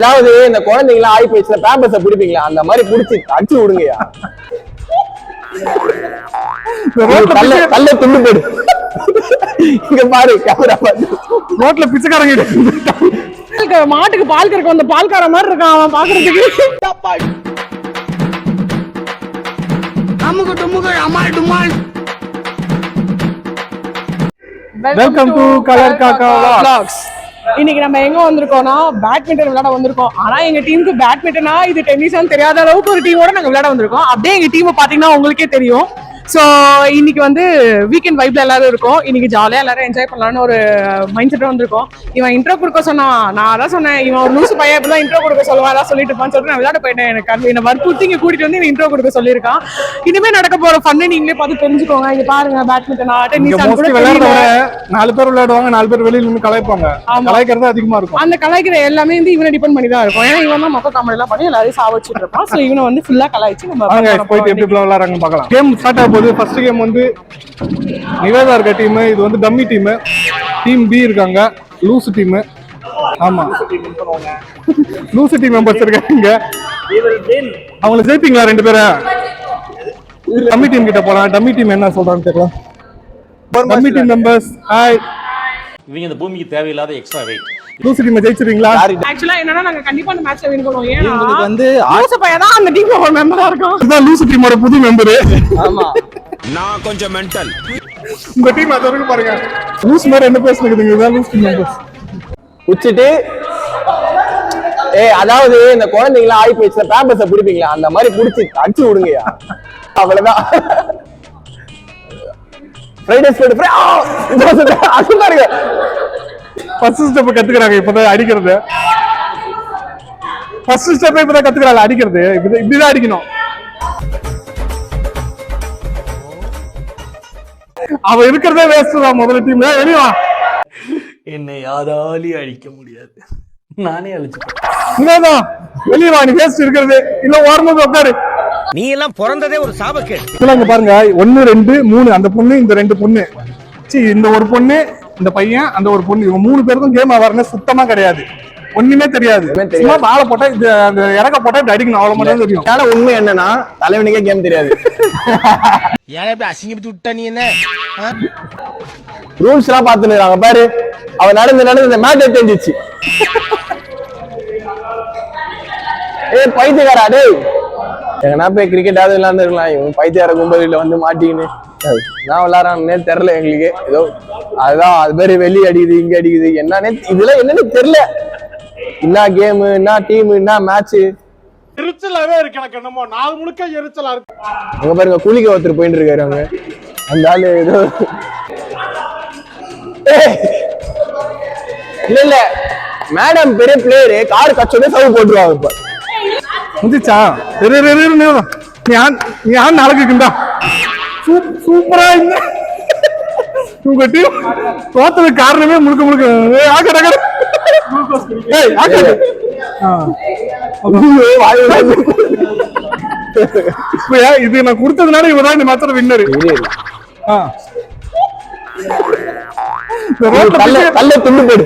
அதாவது இந்த குழந்தைங்களா ஆகி போயிடுச்சுல பேம்பஸ பிடிப்பீங்களா அந்த மாதிரி பிடிச்சி அடிச்சு விடுங்கயா. நல்ல துண்டு போடு. இங்க பாரு கேமரா பாரு. ரோட்ல பிச்சைக்காரங்க மாட்டுக்கு பால் கறக்க வந்த பால்கார மாதிரி இருக்கான் அவன் பாக்குறதுக்கு. அமுகு டுமுகு அமால் டுமால். வெல்கம் டு கலர் காக்கா vlogs. இன்னைக்கு நம்ம எங்க வந்திருக்கோம்னா பேட்மிண்டன் விளையாட வந்திருக்கோம். ஆனா எங்க டீமுக்கு பேட்மிண்டனா இது டென்னிஸான்னு தெரியாத அளவுக்கு ஒரு டீமோட நாங்க விளையாட வந்திருக்கோம். அப்படியே எங்க டீமை பாத்தீங்கன்னா உங்களுக்கே தெரியும். ஸோ இன்னைக்கு வந்து வீக்கெண்ட் வைப்ல எல்லாரும் இருக்கும். இன்னைக்கு ஜாலியா எல்லாரும் என்ஜாய் பண்ணலாம்னு ஒரு மைண்ட் செட்டா வந்திருக்கோம். இவன் இன்ட்ரோ கொடுக்க சொன்னான். நான் அதான் சொன்னேன், இவன் ஒரு லூசு பையன் இப்பதான் இன்ட்ரோ கொடுக்க சொல்லுவான் அதான் சொல்லிட்டு இருப்பான்னு சொல்லிட்டு நான் விளையாட போயிட்டேன். எனக்கு என்ன வற்புறுத்தி இங்க கூட்டிட்டு வந்து இன்ட்ரோ கொடுக்க சொல்லியிருக்கான். இனிமே நடக்க போற ஃபன்னு நீங்களே பார்த்து தெரிஞ்சுக்கோங்க. இங்க பாருங்க பேட்மிண்டனா டென்னிஸ் நாலு பேர் விளையாடுவாங்க, 4 பேர் வெளியில நின்று கலாய்ப்பாங்க. கலாய்க்கிறது அதிகமா இருக்கும். அந்த கலாய்க்கிற எல்லாமே வந்து இவனை டிபெண்ட் பண்ணி தான் இருக்கும். ஏன்னா இவன் தான் மொக்க காமெடி எல்லாம் பண்ணி எல்லாரையும் சாவச்சிட்டு இருப்பான். ஸோ இவனை வந்து ஃபுல்லா கலாய்ச்சி நம்ம போயிட்டு எப்படி விளையாடுறாங்கன்னு பார்க்கலாம். கேம் ஸ்டார்ட் ஆகும் போது ஃபர்ஸ்ட் கேம் வந்து நிவேதா இருக்க டீம், இது வந்து டம்மி டீம். டீம் பி இருக்காங்க, லூசு டீம். ஆமா, லூசு டீம் மெம்பர்ஸ் இருக்காங்க. அவங்களை ஜெயிப்பீங்களா 2 பேரும்? டம்மி டீம் கிட்ட போலாம். டம்மி டீம் என்ன சொல்றான்னு தெரியல. Dummy team members hi. இவங்க இந்த பூமிக்கு தேவையில்லாத எக்ஸ்ட்ரா வெயிட். லூசு டீம் ஜெயிச்சிருவீங்களா? ஆக்சுவலா என்னன்னா நாங்க கண்டிப்பா அந்த மேட்ச்ல வின் பண்ணுவோம். ஏன்னா உங்களுக்கு வந்து லூசு பையன் தான் அந்த டீம்ல ஒரு மெம்பரா இருக்கும். அதான் லூசு டீமோட புது மெம்பர். ஆமா, நான் கொஞ்சம் மென்டல். இந்த டீம் அது வரைக்கும் பாருங்க. லூஸ் மாதிரி என்ன பேசுனீங்க? இதான் லூஸ் டீம் மெம்பர்ஸ். உச்சிட்டு அதாவது இந்த குழந்தைங்களா ஆகி போயிடுச்சுல பேம்பஸ பிடிப்பீங்களா அந்த மாதிரி பிடிச்சி அடிச்சு விடுங்கயா. அவ்வளவுதான். ஃபர்ஸ்ட் ஸ்டெப் கத்துக்கறாங்க இப்பதான் அடிக்கிறது. ஃபர்ஸ்ட் ஸ்டெப் இப்பதான் கத்துக்கறாங்க அடிக்கிறது. இப்படிதான் அடிக்கணும். அவ இருக்கிறதே வேஸ்ட் தான். முதல்ல டீம்ல வெளியா என்னை யாராலையும் அழிக்க முடியாது, நானே அழிச்சுப்பேன். வெளியே வா, நீ வேஸ்ட் இருக்கிறது. இல்ல ஓரமாக உட்காரு. நீ எல்லாம் பிறந்ததே ஒரு சாபக்கேடு. இங்க பாருங்க, 1 2 3 அந்த பொண்ணு, இந்த 2 பொண்ணு, இந்த ஒரு பொண்ணு, இந்த பையன், அந்த ஒரு பொண்ணு, இவங்க 3 பேருக்கும் கேம் அவேர்னஸ் சுத்தமா கிடையாது. ஒண்ணுமே தெரியாது. சும்மா பால போட்டா இது அந்த இறக்க போட்டா இது அடிக்கணும், அவ்வளவு மட்டும் தெரியும். ஆனா உண்மை என்னன்னா தலைவனுக்கே கேம் தெரியாது. ஏன் இப்படி அசிங்கப்பட்டு விட்டா நீ? என்ன ரூல்ஸ் எல்லாம் பாத்துறாங்க பாரு. அவன் நடந்து இந்த மேட்ச் தெரிஞ்சிச்சு. பைத்தியக்காரா டேய், எங்கன்னா போய் கிரிக்கெட் ஆகுது விளையாண்டு இருக்கலாம். இவன் பைத்தியார கும்பலில வந்து மாட்டிக்கின்னு நான் விளையாடுறான்னே தெரியல எங்களுக்கு. ஏதோ அதுதான் அது பேரு வெளியே அடிக்குது, இங்க அடிக்குது, என்னன்னே இதுல என்னன்னு தெரியல. என்ன கேமு, என்ன டீம், என்ன மேட்ச், எரிச்சலாவே இருக்கு எனக்கு. என்னமோ நாள் முழுக்க எரிச்சலா இருக்கு. அங்க பாருங்க, கூலிக்கு ஒருத்தர் போயிட்டு இருக்காரு. அவங்க அந்த ஆளு ஏதோ இல்ல மேடம் பெரிய பிளேயரு, கார் கச்சோட சவு போட்டுருவாங்க. இப்ப முடிச்சா நீ நாளைக்கு இருக்குண்டா. சூப்பரா இல்ல உங்க டீம் தோத்தது காரணமே முழுக்க இது நான் கொடுத்ததுனால இவதான் இந்த மேட்சோட வின்னர். நல்ல துண்டு போடு.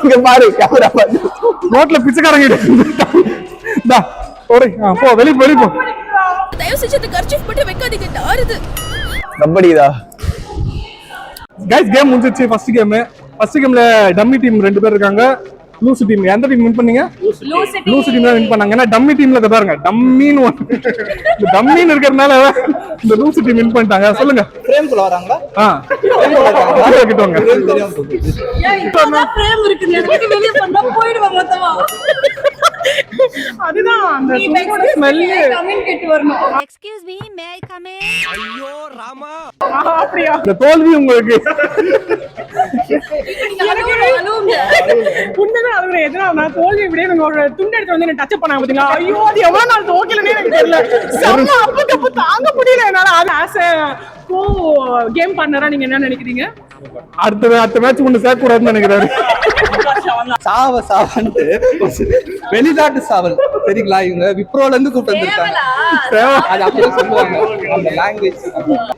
இங்க பாரு கேமரா பாரு. ரோட்ல பிச்சைக்காரங்க போ, வெளியே போ. தயவு செஞ்சு கர்ச்சீஃப் போட்டு வைக்காதீங்க, நாறுது. கபடிதா கைஸ், கேம் முடிஞ்சிருச்சு. ஃபர்ஸ்ட் கேம்ல டம்மி டீம் 2 பேர் இருக்காங்க, லூசு டீம். எந்த டீம் வின் பண்ணீங்க? லூசு டீம் தான் வின் பண்ணாங்க. ஏன்னா டம்மி டீம்ல பாருங்க, டம்மின்னு டம்மின்னு இருக்கிறதுனால இந்த லூசு டீம் வின் பண்ணிட்டாங்க. சொல்லுங்க, ஃப்ரேம் குள்ள வராங்களா? கிட்ட வாங்க. ஃப்ரேம் இருக்கு, எதுக்கு வெளிய பண்ணா போய்டுவாங்க மொத்தமா. அதுதான் அந்த ஸ்மெல் கமெண்ட் கேட்டு வரணும். Excuse me, May I come in? ஐயோ ராமா, அப்படியே இந்த தோல்வி உங்களுக்கு உண்மைதான். அதுல எதுனா தோல்வி விட ஒரு துண்டு எடுத்து வந்து என்ன டச் பண்ணாங்க பாத்தீங்களா? ஐயோ, அது எவ்வளவு நாள் தோக்கலன்னு எனக்கு தெரியல. செம்ம அப்ப தாங்க முடியல என்னால. அது ஆஸ் கேம் பார்ட்னரா நீங்க என்ன நினைக்கிறீங்க? அடுத்த மேட்ச் ஒண்ணு சேர்க்க கூடாதுன்னு நினைக்கிறாரு. சாவன்ட்டு வெளிநாட்டு சாவல் சரிங்களா? இவங்க விப்ரோல இருந்து கூப்பிட்டு வந்திருக்காங்க. அது அப்படியே சொல்லுவாங்க அந்த லாங்குவேஜ்.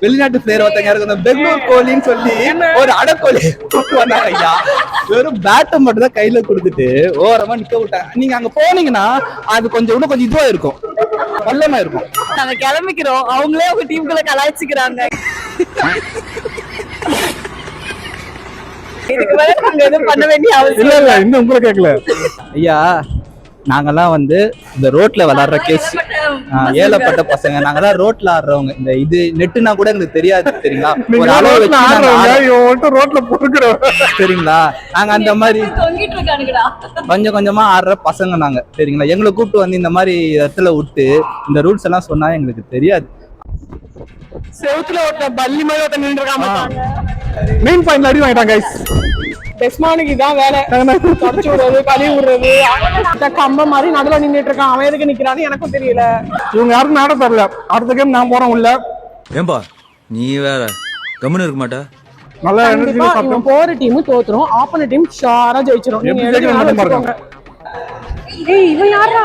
வெளிநாட்டு பிளேயர் ஒருத்தங்க இருக்கு, பெங்களூர் கோலின்னு சொல்லி ஒரு அடக்கோலி கூப்பிட்டு வந்தாங்க ஐயா. வெறும் பேட்டை மட்டும் தான் கையில கொடுத்துட்டு ஓரமா நிக்க விட்டாங்க. நீங்க அங்க போனீங்கன்னா அது கொஞ்சம் இன்னும் கொஞ்சம் இதுவா இருக்கும், வல்லமா இருக்கும். நாங்க கிளம்பிக்கிறோம், அவங்களே உங்க டீமுக்குள்ள கலாய்ச்சிக்கிறாங்க. இதுக்கு மேல நாங்க எதுவும் பண்ண வேண்டிய அவசியம் இல்ல இன்னும் உங்களை கேட்கல ஐயா. நாங்கெல்லாம் வந்து இந்த ரோட்ல விளையாடுற கேஸ், ஏழப்பட்ட பசங்க. நாங்கெல்லாம் ரோட்ல ஆடுறவங்க. இந்த இது நெட்டுனா கூட எங்களுக்கு தெரியாது சரிங்களா? ஒரு அளவு வச்சு ரோட்ல பொறுக்கிறோம் சரிங்களா? நாங்க அந்த மாதிரி தொங்கிட்டு இருக்கானுங்கடா. கொஞ்சம் கொஞ்சமா ஆடுற பசங்க நாங்க சரிங்களா? எங்களை கூப்பிட்டு வந்து இந்த மாதிரி இடத்துல விட்டு இந்த ரூல்ஸ் எல்லாம் சொன்னா எங்களுக்கு தெரியாது. செவுத்துல ஒருத்த பல்லி மாதிரி ஒருத்த நின்று இருக்காம மெயின் பாயிண்ட்ல அடி வாங்கிட்டாங்க கைஸ். பெஸ்மானுக்கு இதான் வேலை, தொடச்சு விடுறது, கழுவி விடுறது. கம்ப மாதிரி நடுவுல நின்றுட்டு இருக்கான். அவன் எதுக்கு நிக்கிறான்னு எனக்கும் தெரியல. இவங்க யாருக்கும் ஆட தரல. அடுத்த கேம் நான் போறேன் உள்ள. ஏம்பா நீ வேற கம்முன்னு இருக்க மாட்டா? நல்லா கண்டிப்பா இவன் போற டீம் தோத்துரும், ஆப்பன டீம் ஷாரா ஜெயிச்சிரும். நீங்க எடுத்துக்கோங்க. ஏய் இவன் யாரா?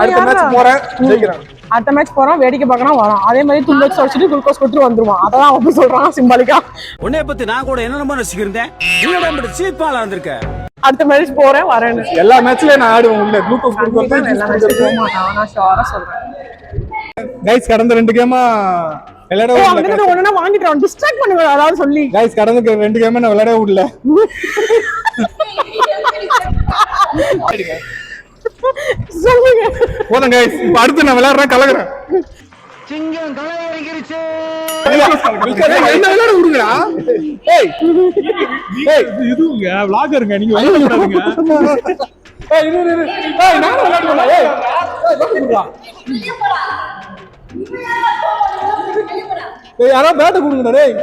அடுத்த மேட்ச் போறேன், ஜெயிக்கிறேன். அடுத்த மேட்ச் போறோம், வேடிக்கை பார்க்கணும் வரோம். அதே மாதிரி துண்டெக்ஸ் வச்சுட்டு குளுக்கோஸ் கொடுத்துட்டு வந்துருவான். அதான் அவன் சொல்றான் சிம்பாலிக்கா. உன்னைய பத்தி நான் கூட என்ன ரசிக்கிறேன். நீங்க சீப்பாலா இருந்திருக்க. அடுத்த மேட்ச் போறேன் வரேன்னு எல்லா மேட்ச்லயும் நான் ஆடுவேன் உள்ள. குளுக்கோஸ் கொடுத்து எல்லா மேட்ச் போக மாட்டான். நான் ஷாரா சொல்றேன். கைஸ் கடந்த 2 கேமா விளையாட விடல. ஒண்ணுனா வாங்கிட்டு டிஸ்ட்ராக்ட் பண்ணுங்க அதாவது சொல்லி. கைஸ் கடந்த 2 கேமா நான் விளையாட விடல. சொல்லுங்க. போதும் கைஸ். இப்போ அடுத்து நான் விளையாடுறேன், கலக்குறேன். சிங்கம் களை இறங்கிருச்சு. என்ன விளையாட விடுங்கடா. ஏய் ஏய் இதுங்க vloggerங்க, நீங்க விளையாட கூடாதுங்க. ஏய் இரு ஏய் நான் விளையாடுறேன். ஏய் ஏய் யாரோ பேட் கொடுங்கடா டேய்.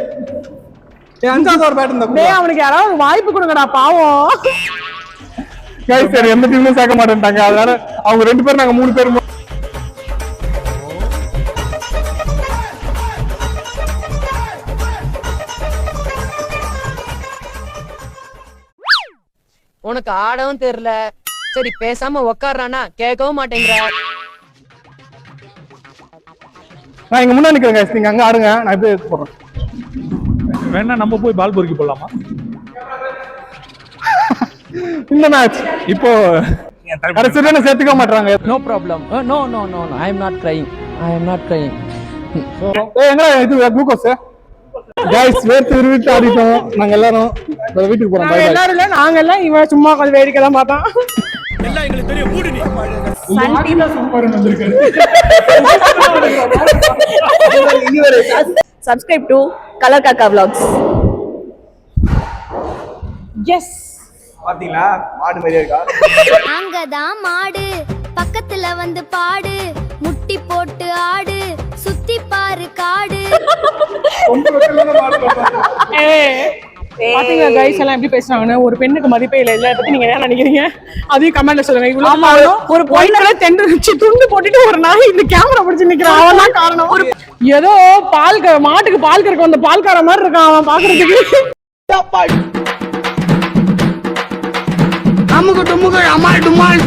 ஏய் அஞ்சாவது ஒரு பேட் இருந்தா டேய் அவனுக்கு யாராவது ஒரு வாய்ப்பு கொடுங்கடா பாவம். கைஸ் சரி எந்த டீமும் சேர்க்க மாட்டேன்ட்டாங்க. அதனால அவங்க 2 பேர் நாங்க 3 பேர். உனக்கு ஆடவும் தெரியல, சரி பேசாம உக்காடுறானா கேட்கவும் மாட்டேங்கிற. நான் இங்க முன்னாடி நிக்கிறேன் கைஸ், நீங்க அங்க ஆடுங்க, நான் இப்படியே எடுத்து போறேன். வேணா நம்ம போய் பால் பொறுக்கி போடலாமா? இந்த மேட்ச் இப்போ கடைசியில சேர்த்துக்க மாட்டாங்க. No problem. No no no no I am not crying. I am not crying. ஏய் எங்க இது குளுக்கோஸ்? கைஸ் வேர்த்து விட்டு ஆடிட்டோம் நாங்க எல்லாரும். வீட்டுக்கு போறோம். Bye bye. எல்லாரும் இல்ல நாங்க எல்லாம் இவன் சும்மா கொஞ்சம் வேடிக்கை தான் பார்த்தான். எல்லாம் எங்களுக்கு தெரியும். மூடு நீ. Subscribe to Color Kaka Vlogs. Yes. பாத்தீங்களா மாடு மாதிரியே இருக்கா? அங்கதான் மாடு பக்கத்துல வந்து பாடு, முட்டி போட்டு ஆடு, சுத்தி பாரு காடு. பாத்தீங்களா கைஸ் எல்லாம் எப்படி பேசுறாங்கன்னு. ஒரு பெண்ணுக்கு மதிப்பே இல்ல. இதை பத்தி நீங்க என்ன நினைக்கிறீங்க? அதையும் கமெண்ட்ல சொல்லுங்க. இவ்வளவு ஒரு பொயில துண்டு போட்டுட்டு ஒரு நாய் இந்த கேமரா பிடிச்சு நிக்கிறான். அவன் தான் காரணம். ஏதோ மாட்டுக்கு பால் கறக்க வந்த பால்கார மாதிரி இருக்கான் அவன் பாக்குறதுக்கு. அமுக டுமுக அமால் டுமால்.